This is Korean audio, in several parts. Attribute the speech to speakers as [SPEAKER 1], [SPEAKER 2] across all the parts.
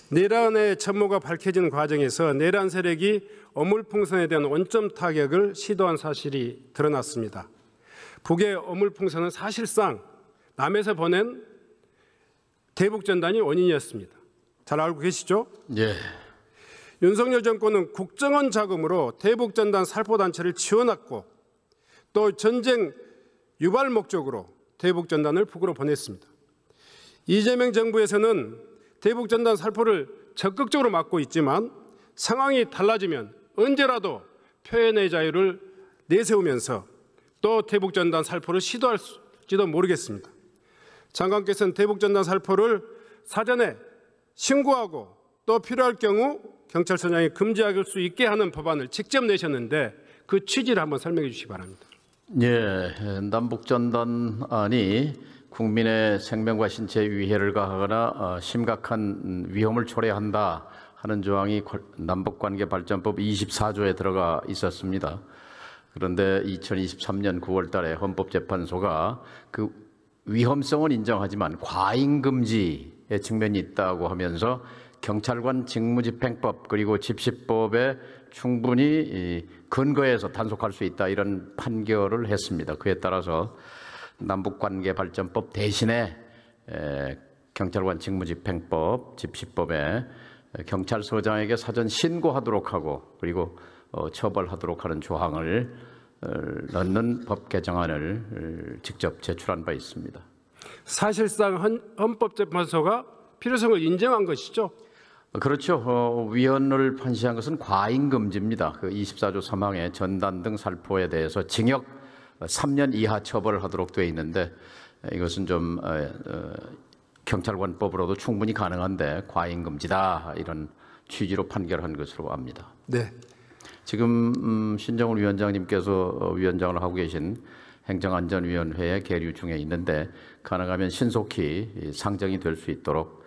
[SPEAKER 1] 내란의 전모가 밝혀진 과정에서 내란 세력이 어물풍선에 대한 원점 타격을 시도한 사실이 드러났습니다. 북의 어물풍선은 사실상 남에서 보낸 대북전단이 원인이었습니다. 잘 알고 계시죠?
[SPEAKER 2] 예.
[SPEAKER 1] 윤석열 정권은 국정원 자금으로 대북전단 살포단체를 지원했고 또 전쟁 유발 목적으로 대북전단을 북으로 보냈습니다. 이재명 정부에서는 대북전단 살포를 적극적으로 막고 있지만 상황이 달라지면 언제라도 표현의 자유를 내세우면서 또 대북전단 살포를 시도할지도 모르겠습니다. 장관께서는 대북전단 살포를 사전에 신고하고 또 필요할 경우 경찰서장이 금지할 수 있게 하는 법안을 직접 내셨는데 그 취지를 한번 설명해 주시기 바랍니다.
[SPEAKER 2] 예, 남북전단안이 국민의 생명과 신체에 위해를 가하거나 심각한 위험을 초래한다 하는 조항이 남북관계발전법 24조에 들어가 있었습니다. 그런데 2023년 9월 달에 헌법재판소가 그 위험성은 인정하지만 과잉금지의 측면이 있다고 하면서 경찰관 직무집행법 그리고 집시법에 충분히 근거해서 단속할 수 있다 이런 판결을 했습니다. 그에 따라서 남북관계발전법 대신에 경찰관 직무집행법, 집시법에 경찰서장에게 사전 신고하도록 하고 그리고 처벌하도록 하는 조항을 넣는 법 개정안을 직접 제출한 바 있습니다.
[SPEAKER 1] 사실상 헌법재판소가 필요성을 인정한 것이죠?
[SPEAKER 2] 그렇죠. 위헌을 판시한 것은 과잉금지입니다. 그 24조 3항에 전단 등 살포에 대해서 징역 3년 이하 처벌을 하도록 되어 있는데 이것은 좀 경찰관법으로도 충분히 가능한데 과잉금지다 이런 취지로 판결한 것으로 압니다.
[SPEAKER 1] 네.
[SPEAKER 2] 지금 신정훈 위원장님께서 위원장을 하고 계신 행정안전위원회의 계류 중에 있는데 가능하면 신속히 상정이 될 수 있도록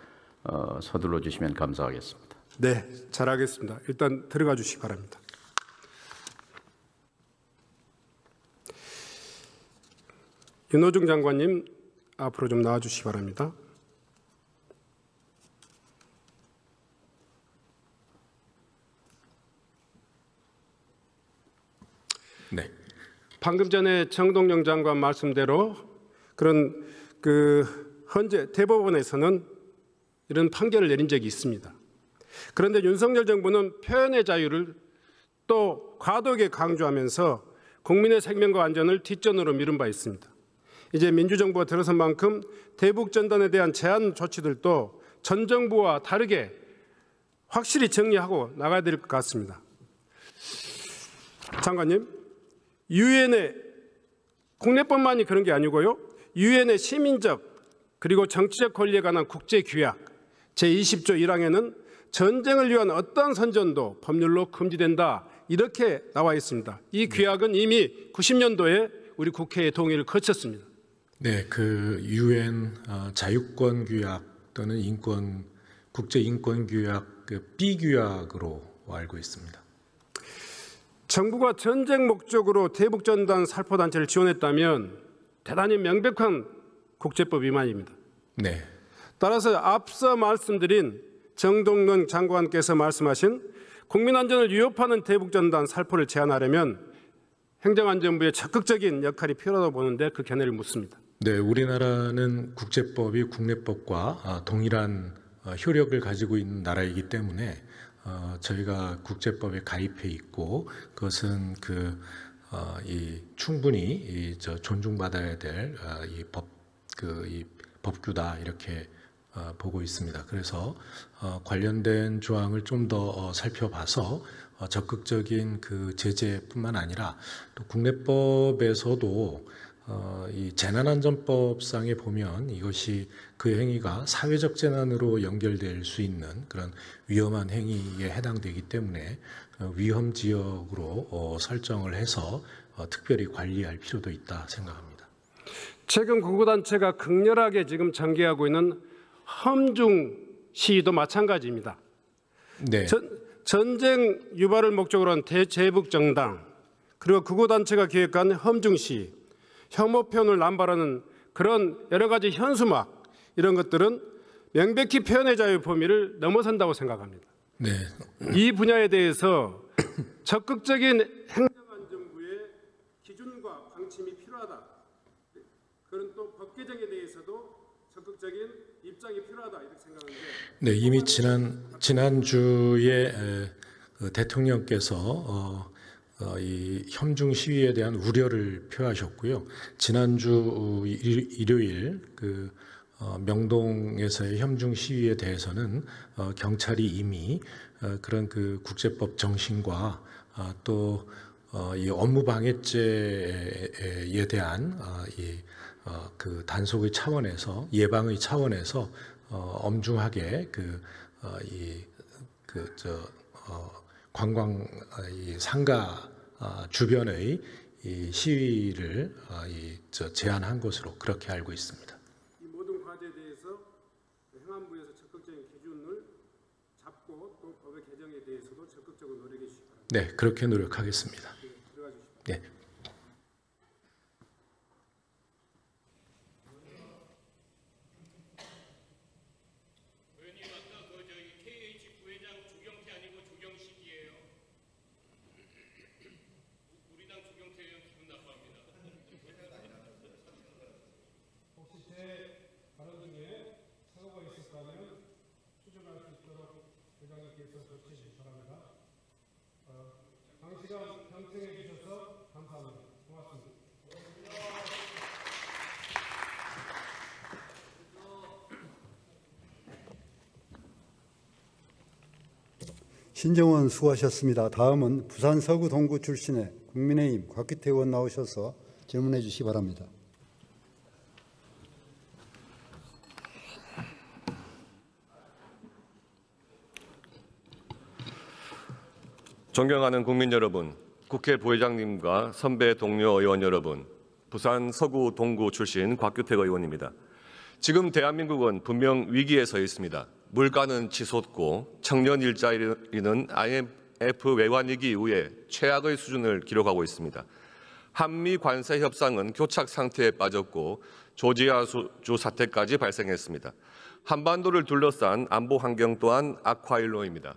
[SPEAKER 2] 서둘러 주시면 감사하겠습니다.
[SPEAKER 1] 네, 잘하겠습니다. 일단 들어가 주시기 바랍니다. 윤호중 장관님 앞으로 좀 나와 주시기 바랍니다.
[SPEAKER 3] 네.
[SPEAKER 1] 방금 전에 정동영 장관 말씀대로 그런 현재 대법원에서는 이런 판결을 내린 적이 있습니다. 그런데 윤석열 정부는 표현의 자유를 또 과도하게 강조하면서 국민의 생명과 안전을 뒷전으로 미룬 바 있습니다. 이제 민주정부가 들어선 만큼 대북전단에 대한 제한 조치들도 전 정부와 다르게 확실히 정리하고 나가야 될 것 같습니다. 장관님, 유엔의 국내뿐만이 그런 게 아니고요. 유엔의 시민적 그리고 정치적 권리에 관한 국제규약 제20조 1항에는 전쟁을 위한 어떠한 선전도 법률로 금지된다 이렇게 나와 있습니다. 이 규약은 이미 90년도에 우리 국회의 동의를 거쳤습니다.
[SPEAKER 3] 네, 그 유엔 자유권 규약 또는 국제 인권 규약 B 규약으로 알고 있습니다.
[SPEAKER 1] 정부가 전쟁 목적으로 대북전단 살포단체를 지원했다면 대단히 명백한 국제법 위반입니다.
[SPEAKER 3] 네.
[SPEAKER 1] 따라서 앞서 말씀드린 정동영 장관께서 말씀하신 국민안전을 위협하는 대북전단 살포를 제한하려면 행정안전부의 적극적인 역할이 필요하다고 보는데 그 견해를 묻습니다.
[SPEAKER 3] 네, 우리나라는 국제법이 국내법과 동일한 효력을 가지고 있는 나라이기 때문에 저희가 국제법에 가입해 있고 그것은 충분히 존중받아야 될 이 법규다 이렇게 보고 있습니다. 그래서 관련된 조항을 좀 더 살펴봐서 적극적인 그 제재뿐만 아니라 또 국내법에서도 이 재난안전법상에 보면 이것이 그 행위가 사회적 재난으로 연결될 수 있는 그런 위험한 행위에 해당되기 때문에 위험 지역으로 설정을 해서 특별히 관리할 필요도 있다 생각합니다.
[SPEAKER 1] 최근 구구단체가 극렬하게 지금 전개하고 있는 험중 시위도 마찬가지입니다.
[SPEAKER 3] 네.
[SPEAKER 1] 전쟁 유발을 목적으로 한 대제북정당 그리고 구구단체가 기획한 험중 시위, 혐오 표현을 남발하는 그런 여러 가지 현수막 이런 것들은 명백히 표현의 자유 범위를 넘어선다고 생각합니다.
[SPEAKER 3] 네,
[SPEAKER 1] 이 분야에 대해서 적극적인 행정안전부의 기준과 방침이 필요하다. 그런 또 법 개정에 대해서도 적극적인 입장이 필요하다 이렇게 생각하는데.
[SPEAKER 3] 네, 이미 지난주에 그 대통령께서 이 협중 시위에 대한 우려를 표하셨고요. 지난주 일요일 그 명동에서의 협중 시위에 대해서는 경찰이 이미 그런 그 국제법 정신과 또 이 업무 방해죄에 대한 그 단속의 차원에서 예방의 차원에서 엄중하게 관광 상가 주변의 이 시위를 제한한 것으로 그렇게 알고 있습니다.
[SPEAKER 1] 이 모든 과제에 대해서 행안부에서 적극적인 기준을 잡고 또 법의 개정에 대해서도 적극적으로 노력해 주시기 바랍니다.
[SPEAKER 3] 네, 그렇게 노력하겠습니다.
[SPEAKER 1] 들어가 주십시오.
[SPEAKER 3] 네.
[SPEAKER 4] 신정원 수고하셨습니다. 다음은 부산 서구 동구 출신의 국민의힘 곽규태 의원 나오셔서 질문해 주시기 바랍니다.
[SPEAKER 5] 존경하는 국민 여러분, 국회 부회장님과 선배 동료 의원 여러분, 부산 서구 동구 출신 곽규택 의원입니다. 지금 대한민국은 분명 위기에 서 있습니다. 물가는 치솟고 청년 일자리는 IMF 외환위기 이후에 최악의 수준을 기록하고 있습니다. 한미 관세 협상은 교착 상태에 빠졌고 조지아주 사태까지 발생했습니다. 한반도를 둘러싼 안보 환경 또한 악화일로입니다.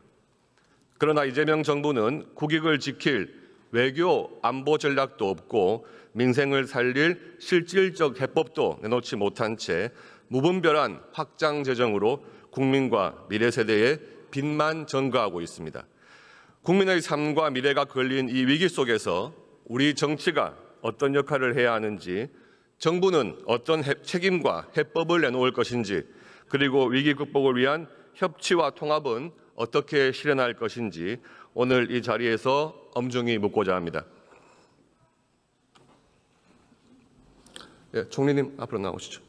[SPEAKER 5] 그러나 이재명 정부는 국익을 지킬 외교 안보 전략도 없고 민생을 살릴 실질적 해법도 내놓지 못한 채 무분별한 확장 재정으로 국민과 미래 세대의 빚만 전가하고 있습니다. 국민의 삶과 미래가 걸린 이 위기 속에서 우리 정치가 어떤 역할을 해야 하는지, 정부는 어떤 책임과 해법을 내놓을 것인지, 그리고 위기 극복을 위한 협치와 통합은 어떻게 실현할 것인지 오늘 이 자리에서 엄중히 묻고자 합니다. 예, 총리님 앞으로 나오시죠.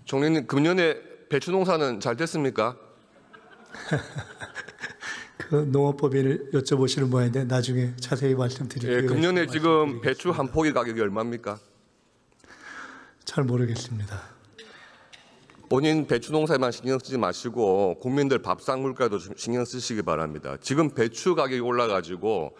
[SPEAKER 5] 총리님, 금년에 배추 농사는 잘 됐습니까?
[SPEAKER 6] 그 농업법인을 여쭤보시는 모양인데 나중에 자세히 말씀드릴게요.
[SPEAKER 5] 예, 금년에 지금 배추 한 포기 가격이 얼마입니까?
[SPEAKER 6] 잘 모르겠습니다.
[SPEAKER 5] 본인 배추 농사에만 신경 쓰지 마시고 국민들 밥상 물가도 좀 신경 쓰시기 바랍니다. 지금 배추 가격이 올라가지고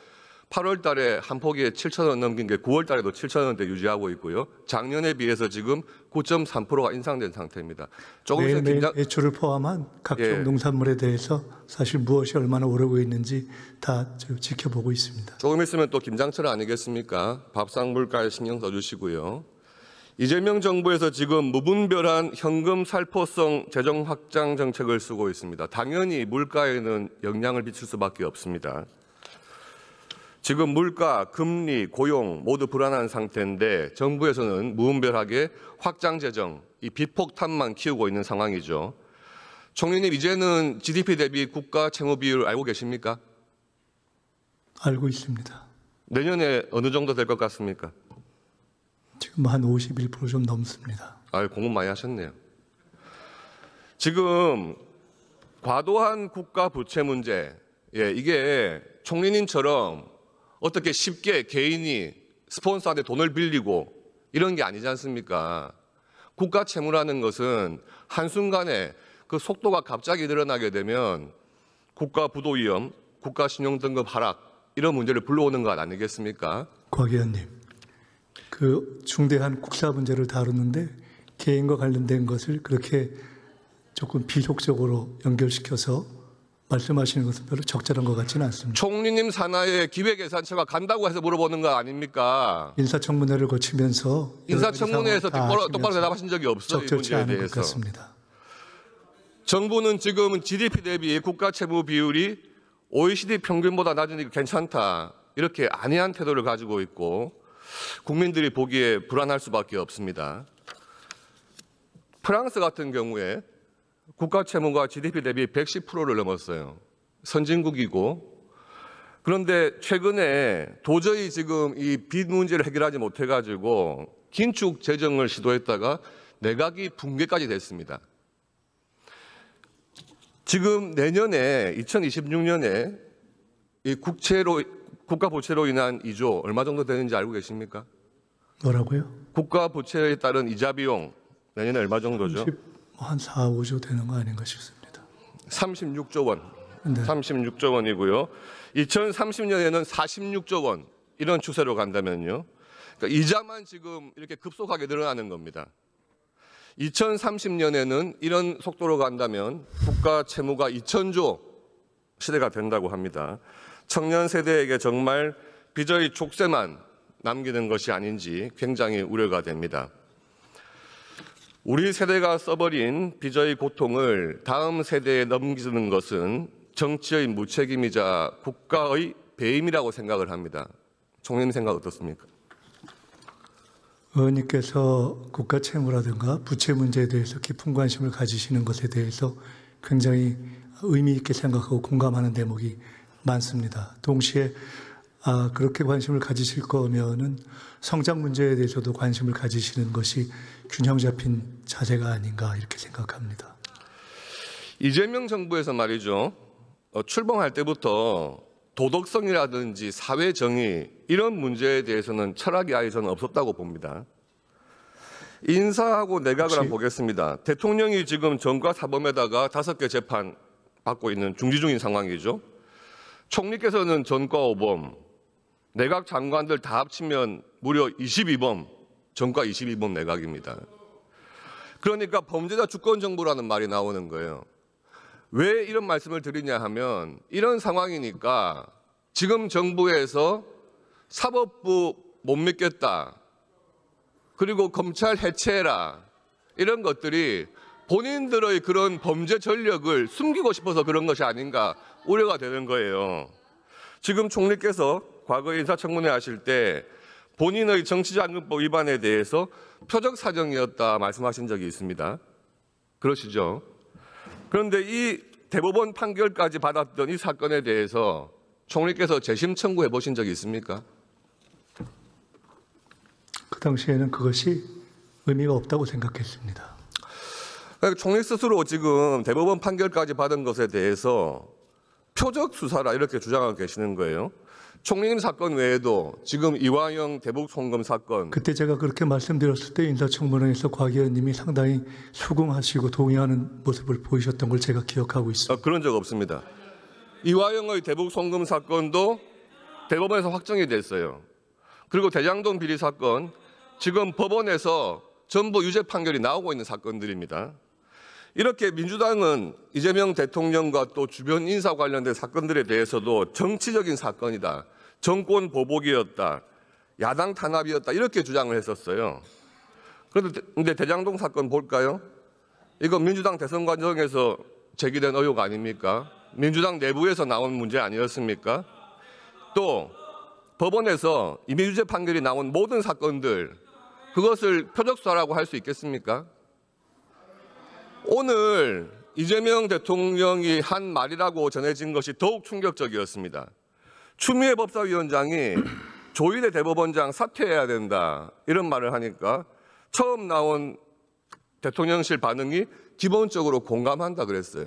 [SPEAKER 5] 8월 달에 한 포기에 7,000원 넘긴 게 9월 달에도 7,000원대 유지하고 있고요. 작년에 비해서 지금 9.3%가 인상된 상태입니다. 조금 있으면
[SPEAKER 6] 매일매일 배추를 포함한 각종
[SPEAKER 5] 예.
[SPEAKER 6] 농산물에 대해서 사실 무엇이 얼마나 오르고 있는지 다 지켜보고 있습니다.
[SPEAKER 5] 조금 있으면 또 김장철 아니겠습니까? 밥상 물가에 신경 써주시고요. 이재명 정부에서 지금 무분별한 현금 살포성 재정 확장 정책을 쓰고 있습니다. 당연히 물가에는 영향을 미칠 수밖에 없습니다. 지금 물가, 금리, 고용 모두 불안한 상태인데 정부에서는 무분별하게 확장 재정, 이 빚폭탄만 키우고 있는 상황이죠. 총리님, 이제는 GDP 대비 국가 채무 비율 알고 계십니까?
[SPEAKER 6] 알고 있습니다.
[SPEAKER 5] 내년에 어느 정도 될 것 같습니까?
[SPEAKER 6] 지금 한 51% 좀 넘습니다.
[SPEAKER 5] 공부 많이 하셨네요. 지금 과도한 국가 부채 문제, 이게 총리님처럼 어떻게 쉽게 개인이 스폰서한테 돈을 빌리고 이런 게 아니지 않습니까? 국가 채무라는 것은 한순간에 그 속도가 갑자기 늘어나게 되면 국가부도위험, 국가신용등급 하락 이런 문제를 불러오는 것 아니겠습니까?
[SPEAKER 6] 곽 의원님, 그 중대한 국사 문제를 다루는데 개인과 관련된 것을 그렇게 조금 비속적으로 연결시켜서 말씀하시는 것은 별로 적절한 것 같지는 않습니다.
[SPEAKER 5] 총리님 산하에 기획예산처가 간다고 해서 물어보는 거 아닙니까?
[SPEAKER 6] 인사청문회를 거치면서
[SPEAKER 5] 인사청문회에서
[SPEAKER 6] 여러 가지 상황을 다
[SPEAKER 5] 똑바로
[SPEAKER 6] 하시면서
[SPEAKER 5] 대답하신 적이 없어요. 이
[SPEAKER 6] 적절치
[SPEAKER 5] 문제에
[SPEAKER 6] 않은 것
[SPEAKER 5] 대해서.
[SPEAKER 6] 같습니다.
[SPEAKER 5] 정부는 지금 GDP 대비 국가 채무 비율이 OECD 평균보다 낮으니까 괜찮다. 이렇게 안이한 태도를 가지고 있고 국민들이 보기에 불안할 수밖에 없습니다. 프랑스 같은 경우에 국가 채무가 GDP 대비 110%를 넘었어요. 선진국이고. 그런데 최근에 도저히 지금 이 빚 문제를 해결하지 못해가지고 긴축 재정을 시도했다가 내각이 붕괴까지 됐습니다. 지금 내년에 2026년에 이 국가 부채로 인한 이조 얼마 정도 되는지 알고 계십니까?
[SPEAKER 6] 뭐라고요?
[SPEAKER 5] 국가 부채에 따른 이자 비용 내년에 얼마 정도죠?
[SPEAKER 6] 한 4, 5조 되는 거 아닌가 싶습니다.
[SPEAKER 5] 36조 원.
[SPEAKER 6] 네.
[SPEAKER 5] 36조 원이고요. 2030년에는 46조 원 이런 추세로 간다면요. 그러니까 이자만 지금 이렇게 급속하게 늘어나는 겁니다. 2030년에는 이런 속도로 간다면 국가 채무가 2,000조 시대가 된다고 합니다. 청년 세대에게 정말 빚의 족쇄만 남기는 것이 아닌지 굉장히 우려가 됩니다. 우리 세대가 써버린 빚의 고통을 다음 세대에 넘기는 것은 정치의 무책임이자 국가의 배임이라고 생각을 합니다. 총리님 생각 어떻습니까?
[SPEAKER 6] 의원님께서 국가 채무라든가 부채 문제에 대해서 깊은 관심을 가지시는 것에 대해서 굉장히 의미 있게 생각하고 공감하는 대목이 많습니다. 동시에 그렇게 관심을 가지실 거면은 성장 문제에 대해서도 관심을 가지시는 것이 균형 잡힌 자세가 아닌가 이렇게 생각합니다.
[SPEAKER 5] 이재명 정부에서 말이죠. 출범할 때부터 도덕성이라든지 사회 정의 이런 문제에 대해서는 철학이 아예 저는 없었다고 봅니다. 인사하고 내각을 한번 보겠습니다. 대통령이 지금 전과 사범에다가 5개 재판 받고 있는 중지 중인 상황이죠. 총리께서는 전과 5범, 내각 장관들 다 합치면 무려 22범, 전과 22범 내각입니다. 그러니까 범죄자 주권 정부라는 말이 나오는 거예요. 왜 이런 말씀을 드리냐 하면 이런 상황이니까 지금 정부에서 사법부 못 믿겠다. 그리고 검찰 해체해라. 이런 것들이 본인들의 그런 범죄 전력을 숨기고 싶어서 그런 것이 아닌가 우려가 되는 거예요. 지금 총리께서 과거 인사청문회 하실 때 본인의 정치자금법 위반에 대해서 표적 사정이었다 말씀하신 적이 있습니다. 그러시죠? 그런데 이 대법원 판결까지 받았던 이 사건에 대해서 총리께서 재심 청구해 보신 적이 있습니까?
[SPEAKER 6] 그 당시에는 그것이 의미가 없다고 생각했습니다.
[SPEAKER 5] 그러니까 총리 스스로 지금 대법원 판결까지 받은 것에 대해서 표적 수사라 이렇게 주장하고 계시는 거예요. 총리님 사건 외에도 지금 이화영 대북 송금 사건
[SPEAKER 6] 그때 제가 그렇게 말씀드렸을 때 인사청문회에서 곽 의원님이 상당히 수긍하시고 동의하는 모습을 보이셨던 걸 제가 기억하고 있습니다.
[SPEAKER 5] 그런 적 없습니다. 이화영의 대북 송금 사건도 대법원에서 확정이 됐어요. 그리고 대장동 비리 사건 지금 법원에서 전부 유죄 판결이 나오고 있는 사건들입니다. 이렇게 민주당은 이재명 대통령과 또 주변 인사 관련된 사건들에 대해서도 정치적인 사건이다. 정권 보복이었다. 야당 탄압이었다. 이렇게 주장을 했었어요. 그런데 대장동 사건 볼까요? 이거 민주당 대선 과정에서 제기된 의혹 아닙니까? 민주당 내부에서 나온 문제 아니었습니까? 또 법원에서 임의유죄 판결이 나온 모든 사건들 그것을 표적수사라고 할 수 있겠습니까? 오늘 이재명 대통령이 한 말이라고 전해진 것이 더욱 충격적이었습니다. 추미애 법사위원장이 조희대 대법원장 사퇴해야 된다 이런 말을 하니까 처음 나온 대통령실 반응이 기본적으로 공감한다 그랬어요.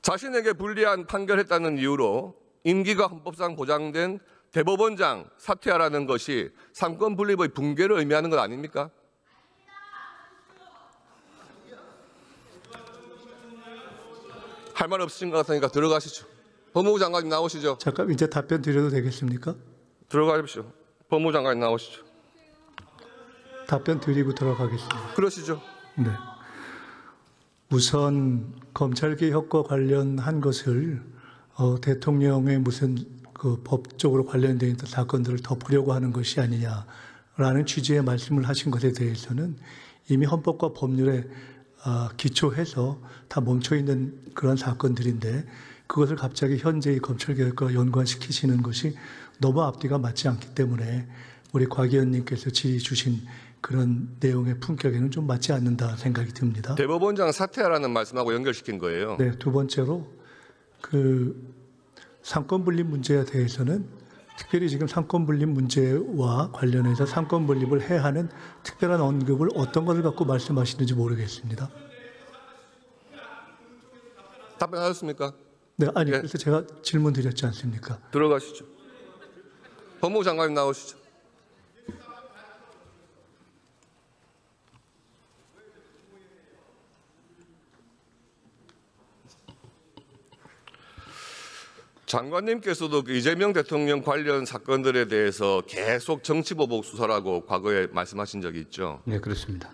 [SPEAKER 5] 자신에게 불리한 판결했다는 이유로 임기가 헌법상 보장된 대법원장 사퇴하라는 것이 삼권 분립의 붕괴를 의미하는 것 아닙니까? 할 말 없으신 것 같으니까 들어가시죠. 법무부 장관님 나오시죠.
[SPEAKER 6] 잠깐 이제 답변 드려도 되겠습니까?
[SPEAKER 5] 들어가십시오. 법무부 장관님 나오시죠.
[SPEAKER 6] 답변 드리고 들어가겠습니다.
[SPEAKER 5] 그러시죠.
[SPEAKER 6] 네. 우선 검찰개혁과 관련한 것을 대통령의 무슨 그 법적으로 관련되어 있는 사건들을 덮으려고 하는 것이 아니냐라는 취지의 말씀을 하신 것에 대해서는 이미 헌법과 법률에 기초해서 다 멈춰 있는 그런 사건들인데 그것을 갑자기 현재의 검찰개혁과 연관시키시는 것이 너무 앞뒤가 맞지 않기 때문에 우리 곽 의원님께서 질의 주신 그런 내용의 품격에는 좀 맞지 않는다 생각이 듭니다.
[SPEAKER 5] 대법원장 사퇴하라는 말씀하고 연결시킨 거예요.
[SPEAKER 6] 네, 두 번째로 그 상권 분립 문제에 대해서는 특별히 지금 상권 분립 문제와 관련해서 상권 분립을 해야 하는 특별한 언급을 어떤 것을 갖고 말씀하시는지 모르겠습니다.
[SPEAKER 5] 답변하셨습니까?
[SPEAKER 6] 네, 아니
[SPEAKER 5] 예.
[SPEAKER 6] 그래서 제가 질문 드렸지 않습니까?
[SPEAKER 5] 들어가시죠. 법무부 장관님 나오시죠. 장관님께서도 그 이재명 대통령 관련 사건들에 대해서 계속 정치보복 수사라고 과거에 말씀하신 적이 있죠.
[SPEAKER 2] 네, 그렇습니다.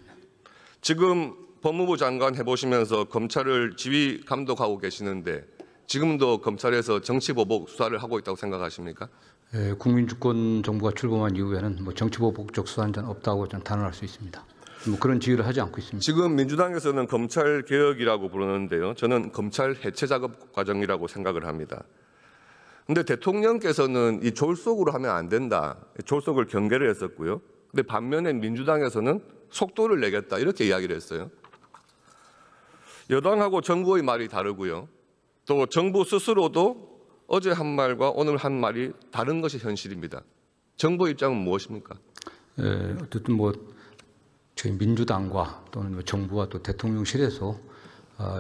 [SPEAKER 5] 지금 법무부 장관 해보시면서 검찰을 지휘 감독하고 계시는데 지금도 검찰에서 정치보복 수사를 하고 있다고 생각하십니까?
[SPEAKER 2] 국민주권 정부가 출범한 이후에는 뭐 정치보복적 수사는 없다고 저는 단언할 수 있습니다. 뭐 그런 지휘를 하지 않고 있습니다.
[SPEAKER 5] 지금 민주당에서는 검찰 개혁이라고 부르는데요. 저는 검찰 해체 작업 과정이라고 생각을 합니다. 근데 대통령께서는 이 졸속으로 하면 안 된다. 졸속을 경계를 했었고요. 근데 반면에 민주당에서는 속도를 내겠다. 이렇게 이야기를 했어요. 여당하고 정부의 말이 다르고요. 또 정부 스스로도 어제 한 말과 오늘 한 말이 다른 것이 현실입니다. 정부 입장은 무엇입니까?
[SPEAKER 2] 어쨌든 뭐 저희 민주당과 또는 뭐 정부와 또 대통령실에서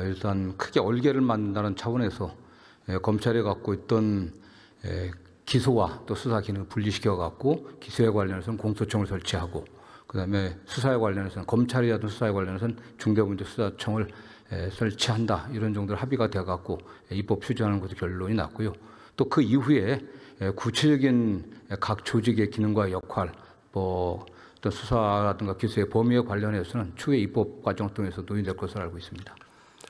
[SPEAKER 2] 일단 크게 얼개를 만든다는 차원에서 검찰이 갖고 있던 기소와 또 수사 기능을 분리시켜 갖고 기소에 관련해서는 공소청을 설치하고 그다음에 수사에 관련해서는 검찰이라든 수사에 관련해서는 중대범죄수사청을 설치한다 이런 정도로 합의가 돼 갖고 입법 추진하는 것으로 결론이 났고요. 또 그 이후에 구체적인 각 조직의 기능과 역할, 뭐 또 수사라든가 기소의 범위에 관련해서는 추후에 입법 과정 통해서 논의될 것으로 알고 있습니다.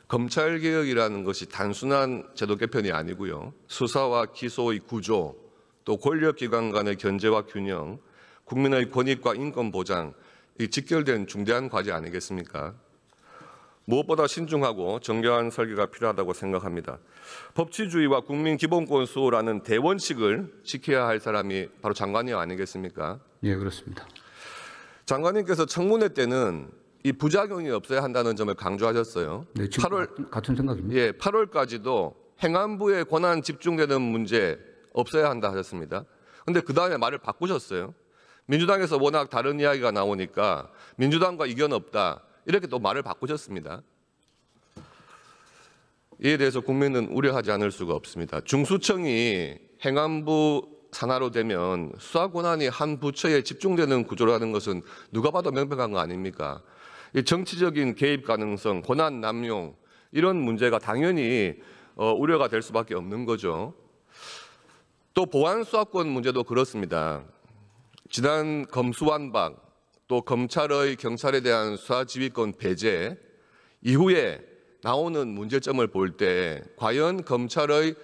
[SPEAKER 5] 검찰 개혁이라는 것이 단순한 제도 개편이 아니고요. 수사와 기소의 구조, 또 권력기관 간의 견제와 균형, 국민의 권익과 인권 보장, 이 직결된 중대한 과제 아니겠습니까? 무엇보다 신중하고 정교한 설계가 필요하다고 생각합니다. 법치주의와 국민 기본권 수호라는 대원칙을 지켜야 할 사람이 바로 장관이 아니겠습니까?
[SPEAKER 2] 예, 그렇습니다.
[SPEAKER 5] 장관님께서 청문회 때는 이 부작용이 없어야 한다는 점을 강조하셨어요.
[SPEAKER 2] 네, 지금
[SPEAKER 5] 8월
[SPEAKER 2] 같은 생각입니다.
[SPEAKER 5] 예, 8월까지도 행안부의 권한 집중되는 문제 없어야 한다 하셨습니다. 그런데 그 다음에 말을 바꾸셨어요. 민주당에서 워낙 다른 이야기가 나오니까 민주당과 이견 없다 이렇게 또 말을 바꾸셨습니다. 이에 대해서 국민은 우려하지 않을 수가 없습니다. 중수청이 행안부 산하로 되면 수사 권한이 한 부처에 집중되는 구조라는 것은 누가 봐도 명백한 거 아닙니까? 이 정치적인 개입 가능성, 권한 남용 이런 문제가 당연히 우려가 될 수밖에 없는 거죠. 또 보안 수사권 문제도 그렇습니다. 지난 검수완박 또 검찰의 경찰에 대한 수사 지휘권 배제 이후에 나오는 문제점을 볼 때 과연 검찰의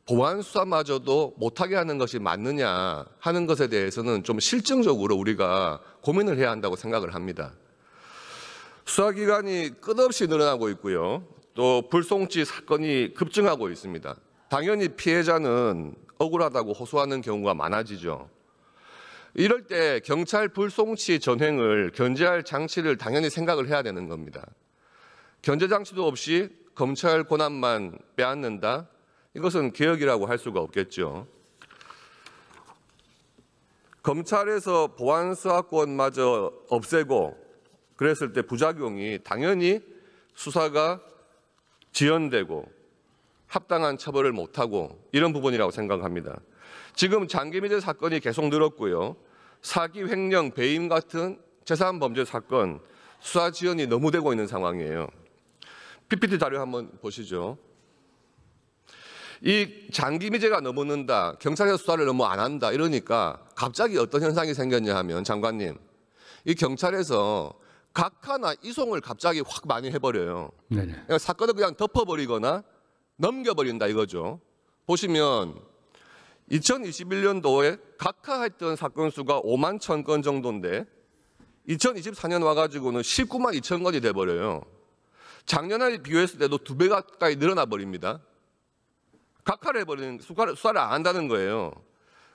[SPEAKER 5] 보안 수사마저도 못하게 하는 것이 맞느냐 하는 것에 대해서는 좀 실증적으로 우리가 고민을 해야 한다고 생각을 합니다. 수사기관이 끝없이 늘어나고 있고요. 또 불송치 사건이 급증하고 있습니다. 당연히 피해자는 억울하다고 호소하는 경우가 많아지죠. 이럴 때 경찰 불송치 전횡을 견제할 장치를 당연히 생각을 해야 되는 겁니다. 견제 장치도 없이 검찰 권한만 빼앗는다? 이것은 개혁이라고 할 수가 없겠죠. 검찰에서 보안 수사권마저 없애고 그랬을 때 부작용이 당연히 수사가 지연되고 합당한 처벌을 못하고 이런 부분이라고 생각합니다. 지금 장기미제 사건이 계속 늘었고요. 사기, 횡령, 배임 같은 재산범죄 사건 수사 지연이 너무 되고 있는 상황이에요. PPT 자료 한번 보시죠. 이 장기 미제가 넘어는다, 경찰에서 수사를 너무 안 한다 이러니까 갑자기 어떤 현상이 생겼냐 하면 장관님, 이 경찰에서 각하나 이송을 갑자기 확 많이 해버려요.
[SPEAKER 2] 네네.
[SPEAKER 5] 그러니까 사건을 그냥 덮어버리거나 넘겨버린다 이거죠. 보시면 2021년도에 각하했던 사건 수가 5만 1,000건 정도인데 2024년 와가지고는 19만 2천 건이 돼버려요. 작년에 비교했을 때도 2배 가까이 늘어나 버립니다. 각하를 해버리는, 수사를 안 한다는 거예요.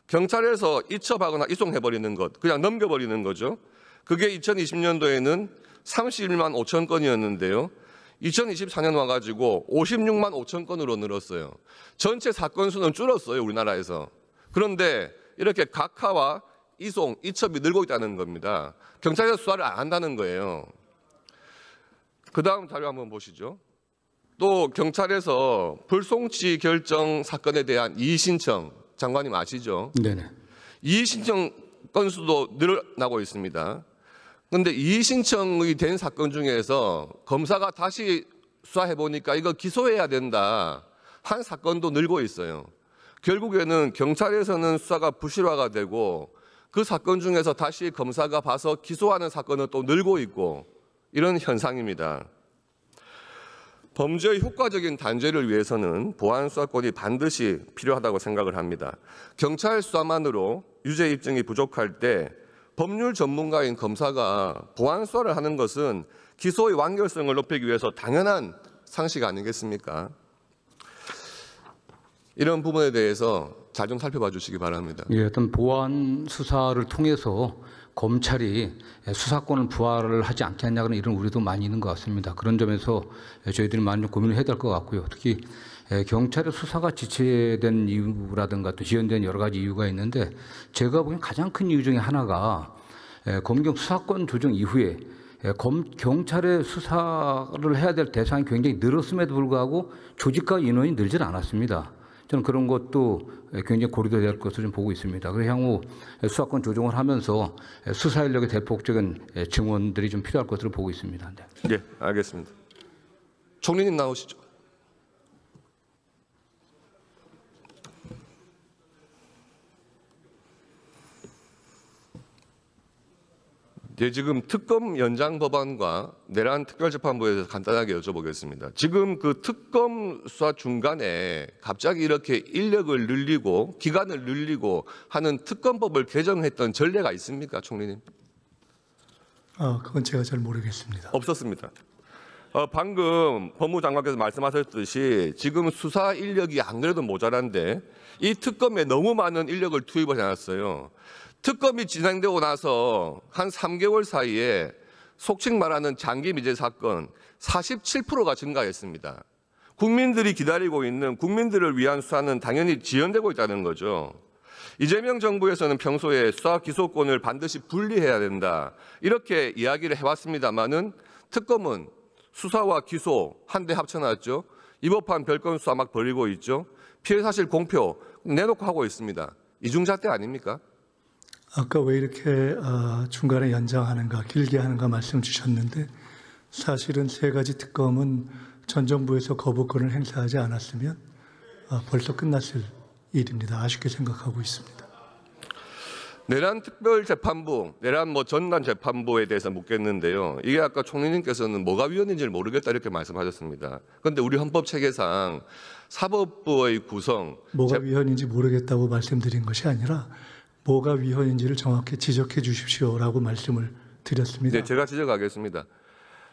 [SPEAKER 5] 경찰에서 이첩하거나 이송해버리는 것, 그냥 넘겨버리는 거죠. 그게 2020년도에는 31만 5천 건이었는데요. 2024년 와가지고 56만 5천 건으로 늘었어요. 전체 사건 수는 줄었어요, 우리나라에서. 그런데 이렇게 각하와 이송, 이첩이 늘고 있다는 겁니다. 경찰에서 수사를 안 한다는 거예요. 그 다음 자료 한번 보시죠. 또 경찰에서 불송치 결정 사건에 대한 이의 신청, 장관님 아시죠?
[SPEAKER 2] 네네.
[SPEAKER 5] 이의 신청 건수도 늘어나고 있습니다. 그런데 이의 신청이 된 사건 중에서 검사가 다시 수사해 보니까 이거 기소해야 된다 한 사건도 늘고 있어요. 결국에는 경찰에서는 수사가 부실화가 되고 그 사건 중에서 다시 검사가 봐서 기소하는 사건은 또 늘고 있고 이런 현상입니다. 범죄의 효과적인 단죄를 위해서는 보안 수사권이 반드시 필요하다고 생각을 합니다. 경찰 수사만으로 유죄 입증이 부족할 때 법률 전문가인 검사가 보안 수사를 하는 것은 기소의 완결성을 높이기 위해서 당연한 상식 아니겠습니까? 이런 부분에 대해서 잘 좀 살펴봐 주시기 바랍니다.
[SPEAKER 2] 예, 어떤 보안 수사를 통해서 검찰이 수사권을 부활을 하지 않겠냐는 이런 우려도 많이 있는 것 같습니다. 그런 점에서 저희들이 많이 고민을 해야 될 것 같고요. 특히 경찰의 수사가 지체된 이유라든가 또 지연된 여러 가지 이유가 있는데 제가 보기엔 가장 큰 이유 중에 하나가 검경 수사권 조정 이후에 경찰의 수사를 해야 될 대상이 굉장히 늘었음에도 불구하고 조직과 인원이 늘질 않았습니다. 저는 그런 것도 굉장히 고려될 것으로 좀 보고 있습니다. 그래서 향후 수사권 조정을 하면서 수사 인력의 대폭적인 증원들이 좀 필요할 것으로 보고 있습니다. 네.
[SPEAKER 5] 예, 알겠습니다. 총리님 나오시죠. 예, 지금 특검 연장 법안과 내란 특별재판부에 대해서 간단하게 여쭤보겠습니다. 지금 그 특검 수사 중간에 갑자기 이렇게 인력을 늘리고 기간을 늘리고 하는 특검법을 개정했던 전례가 있습니까, 총리님?
[SPEAKER 6] 그건 제가 잘 모르겠습니다.
[SPEAKER 5] 없었습니다. 방금 법무장관께서 말씀하셨듯이 지금 수사 인력이 안 그래도 모자란데 이 특검에 너무 많은 인력을 투입을 해놨어요. 특검이 진행되고 나서 한 3개월 사이에 속칭 말하는 장기 미제 사건 47%가 증가했습니다. 국민들이 기다리고 있는 국민들을 위한 수사는 당연히 지연되고 있다는 거죠. 이재명 정부에서는 평소에 수사 기소권을 반드시 분리해야 된다 이렇게 이야기를 해왔습니다마는 특검은 수사와 기소 한데 합쳐놨죠. 입법한 별건 수사 막 벌이고 있죠. 피해 사실 공표 내놓고 하고 있습니다. 이중잣대 아닙니까?
[SPEAKER 6] 아까 왜 이렇게 중간에 연장하는가 길게 하는가 말씀 주셨는데 사실은 3가지 특검은 전 정부에서 거부권을 행사하지 않았으면 벌써 끝났을 일입니다. 아쉽게 생각하고 있습니다.
[SPEAKER 5] 내란 특별재판부, 내란 전담 재판부에 대해서 묻겠는데요. 이게 아까 총리님께서는 뭐가 위헌인지를 모르겠다 이렇게 말씀하셨습니다. 그런데 우리 헌법 체계상 사법부의 구성
[SPEAKER 6] 뭐가 위헌인지 모르겠다고 말씀드린 것이 아니라 뭐가 위헌인지를 정확히 지적해 주십시오라고 말씀을 드렸습니다.
[SPEAKER 5] 네, 제가 지적하겠습니다.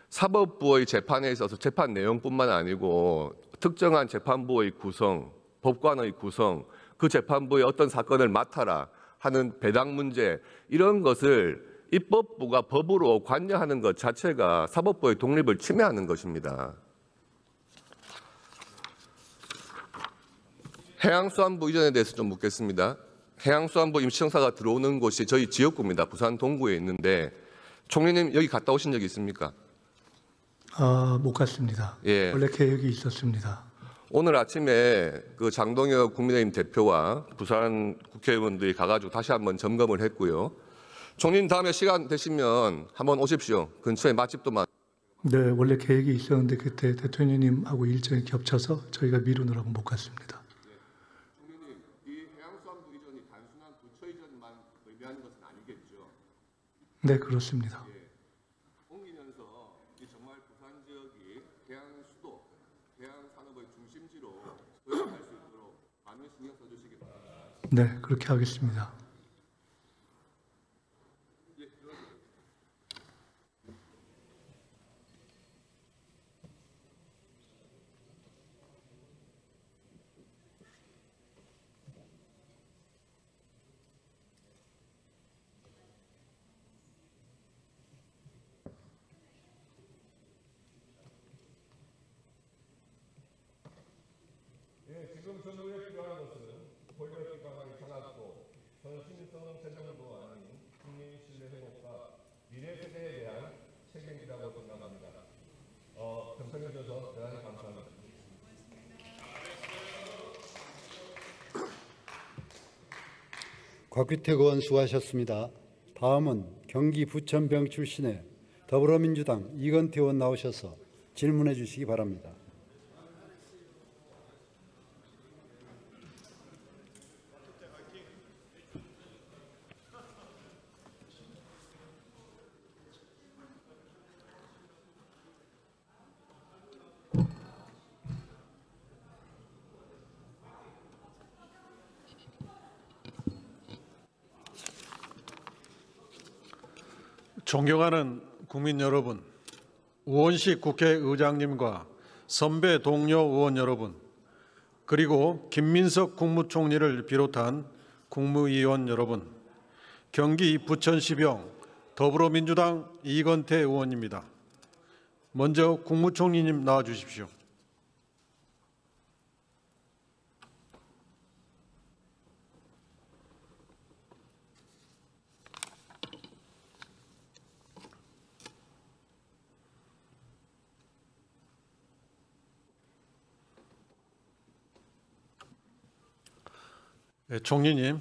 [SPEAKER 5] 사법부의 재판에 있어서 재판 내용뿐만 아니고 특정한 재판부의 구성, 법관의 구성, 그 재판부의 어떤 사건을 맡아라 하는 배당 문제 이런 것을 입법부가 법으로 관여하는 것 자체가 사법부의 독립을 침해하는 것입니다. 해양수안부 이전에 대해서 좀 묻겠습니다. 해양수안부 임시청사가 들어오는 곳이 저희 지역구입니다. 부산 동구에 있는데 총리님 여기 갔다 오신 적이 있습니까?
[SPEAKER 6] 못 갔습니다.
[SPEAKER 5] 예.
[SPEAKER 6] 원래 계획이 있었습니다.
[SPEAKER 5] 오늘 아침에 그 장동혁 국민의힘 대표와 부산 국회의원들이 가가지고 다시 한번 점검을 했고요. 총리님 다음에 시간 되시면 한번 오십시오. 근처에 맛집도 많.
[SPEAKER 6] 네, 원래 계획이 있었는데 그때 대통령님하고 일정이 겹쳐서 저희가 미루느라고 못 갔습니다. 네, 그렇습니다.
[SPEAKER 5] 옮기면서 정말 부산 지역이 대한 수도, 대한 산업의 중심지로 도약할 수 있도록 많은 신경 써주시기 바랍니다.
[SPEAKER 6] 네, 그렇게 하겠습니다.
[SPEAKER 5] 지금 전후에 필요한 것은 권력 기강의 장악도, 전신성 재정도 아닌 국민 신뢰 회복과 미래 세대에 대한 책임이라고 생각합니다. 경청해 주셔서 대단히 감사합니다.
[SPEAKER 4] 곽규택 의원 수고하셨습니다. 다음은 경기 부천병 출신의 더불어민주당 이건태 의원 나오셔서 질문해 주시기 바랍니다.
[SPEAKER 7] 존경하는 국민 여러분, 우원식 국회의장님과 선배 동료 의원 여러분, 그리고 김민석 국무총리를 비롯한 국무위원 여러분, 경기 부천시병 더불어민주당 이건태 의원입니다. 먼저 국무총리님 나와 주십시오. 네, 총리님,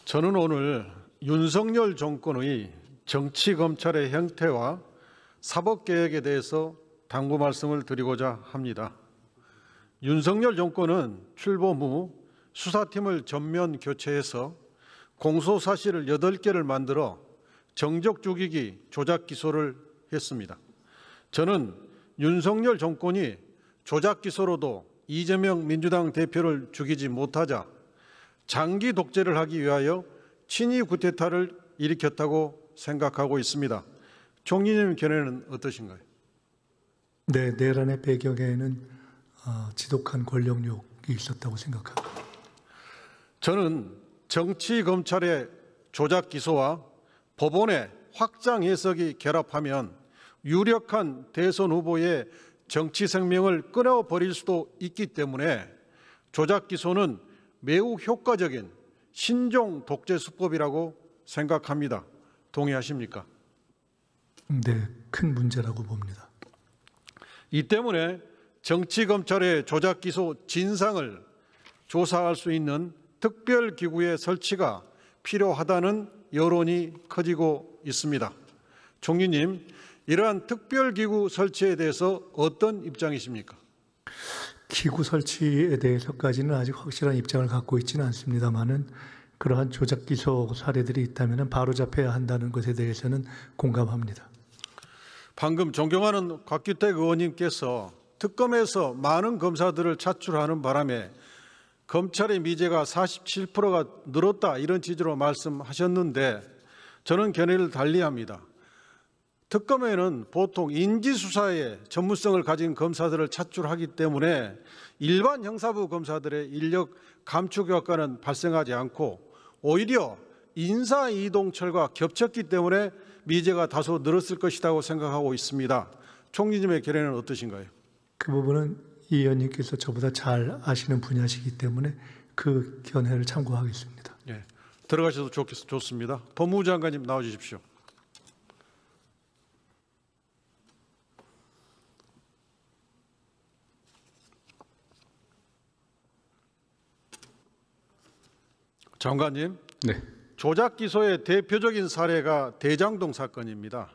[SPEAKER 7] 저는 오늘 윤석열 정권의 정치검찰의 형태와 사법개혁에 대해서 당부 말씀을 드리고자 합니다. 윤석열 정권은 출범 후 수사팀을 전면 교체해서 공소사실을 8개를 만들어 정적 죽이기 조작 기소를 했습니다. 저는 윤석열 정권이 조작 기소로도 이재명 민주당 대표를 죽이지 못하자 장기 독재를 하기 위하여 친위 쿠데타를 일으켰다고 생각하고 있습니다. 총리님 견해는 어떠신가요?
[SPEAKER 6] 네, 내란의 배경에는 지독한 권력욕이 있었다고 생각합니다.
[SPEAKER 7] 저는 정치검찰의 조작 기소와 법원의 확장 해석이 결합하면 유력한 대선 후보의 정치 생명을 끊어버릴 수도 있기 때문에 조작 기소는 매우 효과적인 신종 독재 수법이라고 생각합니다. 동의하십니까?
[SPEAKER 6] 네, 큰 문제라고 봅니다.
[SPEAKER 7] 이 때문에 정치검찰의 조작 기소 진상을 조사할 수 있는 특별기구의 설치가 필요하다는 여론이 커지고 있습니다. 총리님, 이러한 특별기구 설치에 대해서 어떤 입장이십니까?
[SPEAKER 6] 기구 설치에 대해서까지는 아직 확실한 입장을 갖고 있지는 않습니다만은 그러한 조작 기소 사례들이 있다면 바로잡혀야 한다는 것에 대해서는 공감합니다.
[SPEAKER 7] 방금 존경하는 곽규택 의원님께서 특검에서 많은 검사들을 차출하는 바람에 검찰의 미제가 47%가 늘었다 이런 취지로 말씀하셨는데 저는 견해를 달리합니다. 특검에는 보통 인지수사에 전문성을 가진 검사들을 차출하기 때문에 일반 형사부 검사들의 인력 감축 효과는 발생하지 않고 오히려 인사이동철과 겹쳤기 때문에 미제가 다소 늘었을 것이라고 생각하고 있습니다. 총리님의 견해는 어떠신가요?
[SPEAKER 6] 그 부분은 이 의원님께서 저보다 잘 아시는 분야시기 때문에 그 견해를 참고하겠습니다.
[SPEAKER 7] 네, 들어가셔도 좋습니다. 법무부 장관님 나와 주십시오. 장관님,
[SPEAKER 3] 네.
[SPEAKER 7] 조작 기소의 대표적인 사례가 대장동 사건입니다.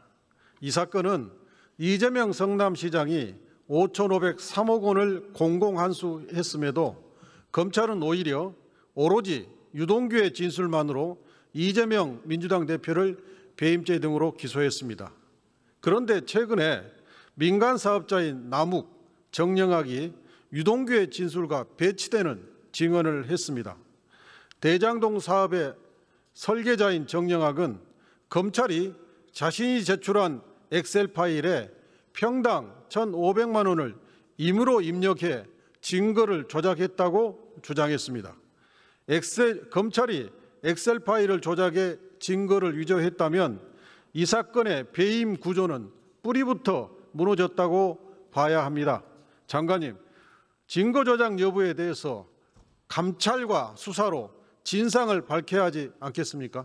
[SPEAKER 7] 이 사건은 이재명 성남시장이 5,503억 원을 공공환수했음에도 검찰은 오히려 오로지 유동규의 진술만으로 이재명 민주당 대표를 배임죄 등으로 기소했습니다. 그런데 최근에 민간 사업자인 남욱, 정영학이 유동규의 진술과 배치되는 증언을 했습니다. 대장동 사업의 설계자인 정영학은 검찰이 자신이 제출한 엑셀 파일에 평당 1,500만 원을 임의로 입력해 증거를 조작했다고 주장했습니다. 검찰이 엑셀 파일을 조작해 증거를 위조했다면 이 사건의 배임 구조는 뿌리부터 무너졌다고 봐야 합니다. 장관님, 증거 조작 여부에 대해서 감찰과 수사로 진상을 밝혀야 하지 않겠습니까?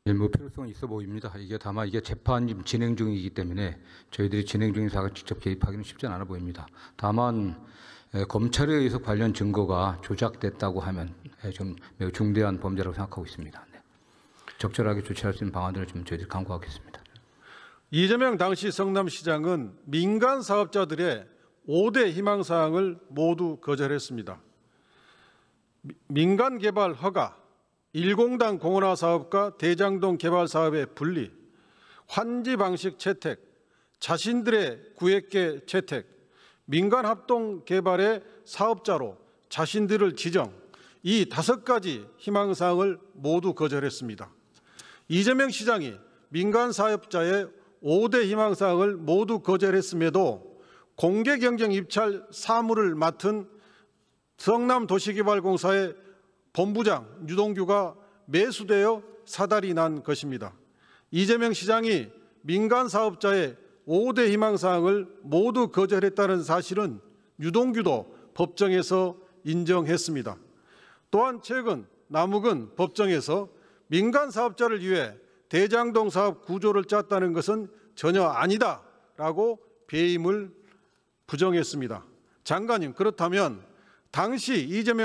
[SPEAKER 8] 예, 뭐 필요성은 있어 보입니다. 이게 다만 이게 재판 진행 중이기 때문에 저희들이 진행 중인 사건을 직접 개입하기는 쉽지 않아 보입니다. 다만 검찰에 의해서 관련 증거가 조작됐다고 하면 좀 매우 중대한 범죄라고 생각하고 있습니다. 네. 적절하게 조치할 수 있는 방안들을 좀 저희들이 강구하겠습니다.
[SPEAKER 7] 이재명 당시 성남시장은 민간 사업자들의 5대 희망사항을 모두 거절했습니다. 민간 개발 허가, 1공단 공원화 사업과 대장동 개발 사업의 분리, 환지 방식 채택, 자신들의 구획계 채택, 민간 합동 개발의 사업자로 자신들을 지정, 이 5가지 희망사항을 모두 거절했습니다. 이재명 시장이 민간 사업자의 5대 희망사항을 모두 거절했음에도 공개경쟁 입찰 사무를 맡은 성남도시개발공사의 본부장 유동규가 매수되어 사달이 난 것입니다. 이재명 시장이 민간 사업자의 5대 희망사항을 모두 거절했다는 사실은 유동규도 법정에서 인정했습니다. 또한 최근 남욱은 법정에서 민간 사업자를 위해 대장동 사업 구조를 짰다는 것은 전혀 아니다라고 배임을 부정했습니다. 장관님, 그렇다면 당시 이재명